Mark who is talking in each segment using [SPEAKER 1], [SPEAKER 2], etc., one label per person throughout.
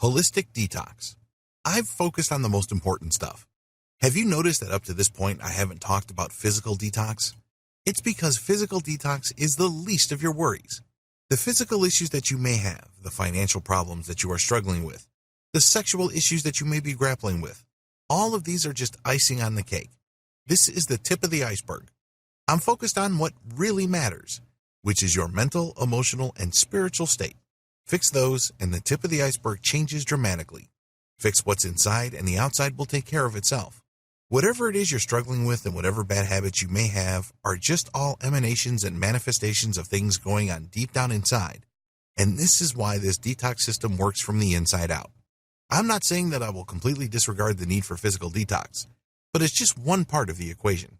[SPEAKER 1] Holistic detox. I've focused on the most important stuff. Have you noticed that up to this point I haven't talked about physical detox? It's because physical detox is the least of your worries. The physical issues that you may have, the financial problems that you are struggling with, the sexual issues that you may be grappling with, all of these are just icing on the cake. This is the tip of the iceberg. I'm focused on what really matters, which is your mental, emotional, and spiritual state. Fix those, and the tip of the iceberg changes dramatically. Fix what's inside, and the outside will take care of itself. Whatever it is you're struggling with and whatever bad habits you may have are just all emanations and manifestations of things going on deep down inside. And this is why this detox system works from the inside out. I'm not saying that I will completely disregard the need for physical detox, but it's just one part of the equation.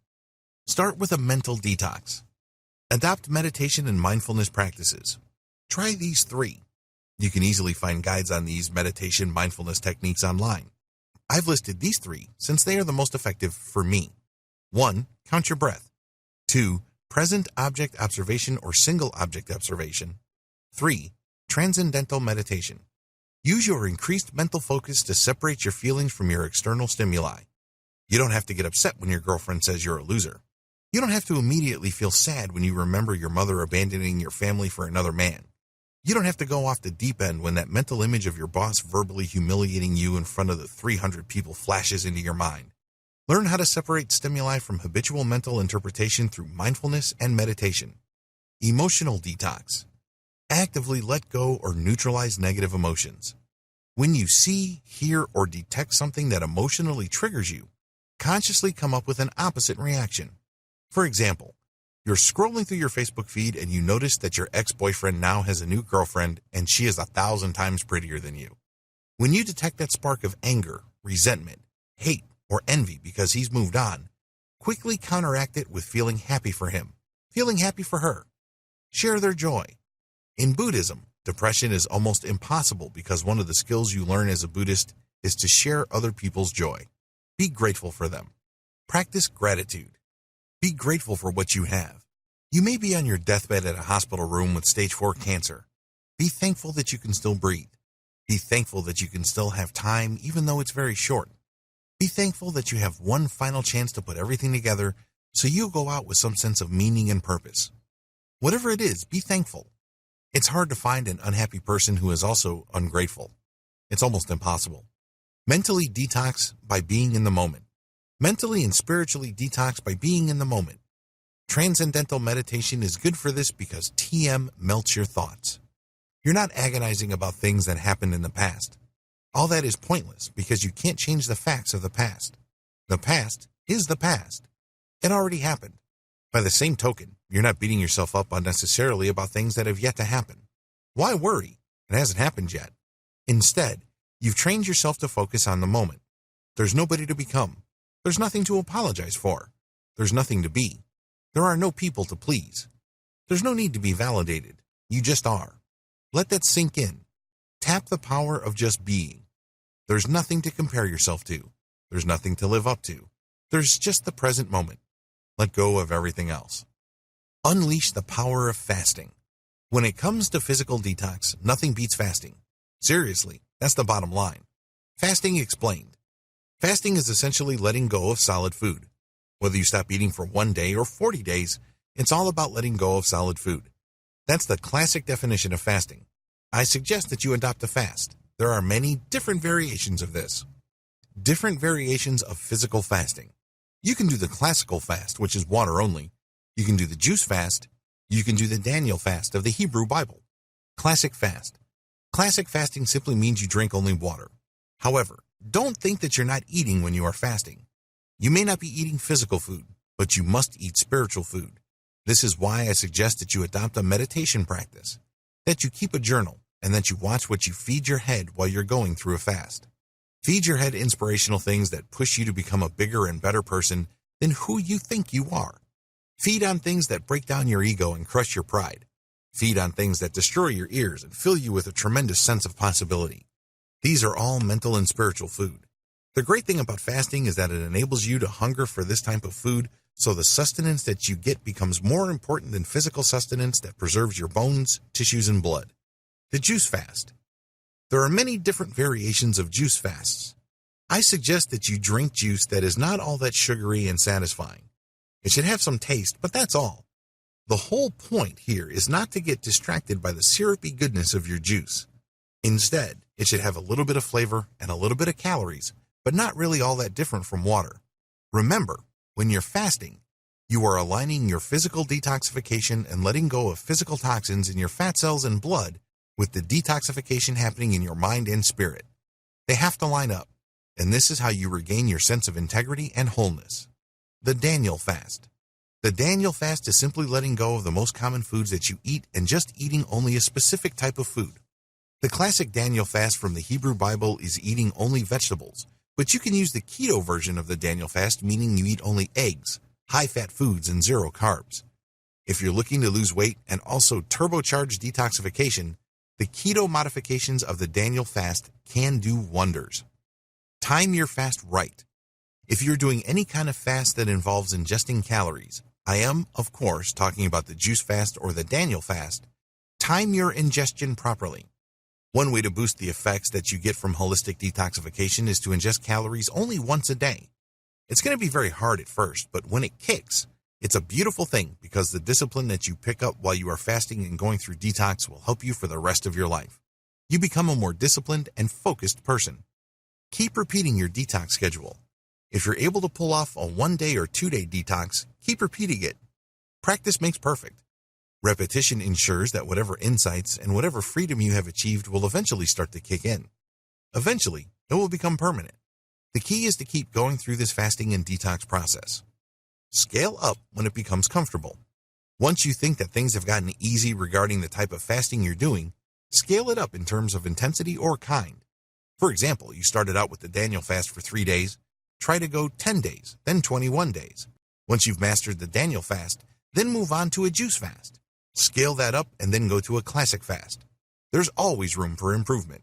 [SPEAKER 1] Start with a mental detox. Adopt meditation and mindfulness practices. Try these 3. You can easily find guides on these meditation mindfulness techniques online. I've listed these 3 since they are the most effective for me. 1. Count your breath. 2. Present object observation or single object observation. 3. Transcendental meditation. Use your increased mental focus to separate your feelings from your external stimuli. You don't have to get upset when your girlfriend says you're a loser. You don't have to immediately feel sad when you remember your mother abandoning your family for another man. You don't have to go off the deep end when that mental image of your boss verbally humiliating you in front of the 300 people flashes into your mind. Learn how to separate stimuli from habitual mental interpretation through mindfulness and meditation. Emotional detox. Actively let go or neutralize negative emotions. When you see, hear, or detect something that emotionally triggers you, consciously come up with an opposite reaction. For example, you're scrolling through your Facebook feed and you notice that your ex-boyfriend now has a new girlfriend and she is 1,000 times prettier than you. When you detect that spark of anger, resentment, hate, or envy because he's moved on, quickly counteract it with feeling happy for him, feeling happy for her. Share their joy. In Buddhism, depression is almost impossible because one of the skills you learn as a Buddhist is to share other people's joy. Be grateful for them. Practice gratitude. Be grateful for what you have. You may be on your deathbed at a hospital room with stage 4 cancer. Be thankful that you can still breathe. Be thankful that you can still have time even though it's very short. Be thankful that you have one final chance to put everything together so you'll go out with some sense of meaning and purpose. Whatever it is, be thankful. It's hard to find an unhappy person who is also ungrateful. It's almost impossible. Mentally detox by being in the moment. Mentally and spiritually detox by being in the moment. Transcendental meditation is good for this because TM melts your thoughts. You're not agonizing about things that happened in the past. All that is pointless because you can't change the facts of the past. The past is the past. It already happened. By the same token, you're not beating yourself up unnecessarily about things that have yet to happen. Why worry? It hasn't happened yet. Instead, you've trained yourself to focus on the moment. There's nobody to become. There's nothing to apologize for. There's nothing to be. There are no people to please. There's no need to be validated. You just are. Let that sink in. Tap the power of just being. There's nothing to compare yourself to. There's nothing to live up to. There's just the present moment. Let go of everything else. Unleash the power of fasting. When it comes to physical detox, nothing beats fasting. Seriously, that's the bottom line. Fasting explained. Fasting is essentially letting go of solid food. Whether you stop eating for 1 day or 40 days, it's all about letting go of solid food. That's the classic definition of fasting. I suggest that you adopt a fast. There are many different variations of this. Different variations of physical fasting. You can do the classical fast, which is water only. You can do the juice fast. You can do the Daniel fast of the Hebrew Bible. Classic fast. Classic fasting simply means you drink only water. However, don't think that you're not eating when you are fasting. You may not be eating physical food, but you must eat spiritual food. This is why I suggest that you adopt a meditation practice, that you keep a journal, and that you watch what you feed your head while you're going through a fast. Feed your head inspirational things that push you to become a bigger and better person than who you think you are. Feed on things that break down your ego and crush your pride. Feed on things that destroy your ears and fill you with a tremendous sense of possibility. These are all mental and spiritual food. The great thing about fasting is that it enables you to hunger for this type of food, so the sustenance that you get becomes more important than physical sustenance that preserves your bones, tissues, and blood. The juice fast. There are many different variations of juice fasts. I suggest that you drink juice that is not all that sugary and satisfying. It should have some taste, but that's all. The whole point here is not to get distracted by the syrupy goodness of your juice. Instead, it should have a little bit of flavor and a little bit of calories, but not really all that different from water. Remember, when you're fasting, you are aligning your physical detoxification and letting go of physical toxins in your fat cells and blood with the detoxification happening in your mind and spirit. They have to line up, and this is how you regain your sense of integrity and wholeness. The Daniel Fast. The Daniel Fast is simply letting go of the most common foods that you eat and just eating only a specific type of food. The classic Daniel Fast from the Hebrew Bible is eating only vegetables, but you can use the keto version of the Daniel Fast, meaning you eat only eggs, high-fat foods, and zero carbs. If you're looking to lose weight and also turbocharge detoxification, the keto modifications of the Daniel Fast can do wonders. Time your fast right. If you're doing any kind of fast that involves ingesting calories, I am, of course, talking about the juice fast or the Daniel Fast, time your ingestion properly. One way to boost the effects that you get from holistic detoxification is to ingest calories only once a day. It's going to be very hard at first, but when it kicks, it's a beautiful thing because the discipline that you pick up while you are fasting and going through detox will help you for the rest of your life. You become a more disciplined and focused person. Keep repeating your detox schedule. If you're able to pull off a 1-day or 2-day detox, keep repeating it. Practice makes perfect. Repetition ensures that whatever insights and whatever freedom you have achieved will eventually start to kick in. Eventually, it will become permanent. The key is to keep going through this fasting and detox process. Scale up when it becomes comfortable. Once you think that things have gotten easy regarding the type of fasting you're doing, scale it up in terms of intensity or kind. For example, you started out with the Daniel Fast for 3 days. Try to go 10 days, then 21 days. Once you've mastered the Daniel Fast, then move on to a juice fast. Scale that up and then go to a classic fast. There's always room for improvement.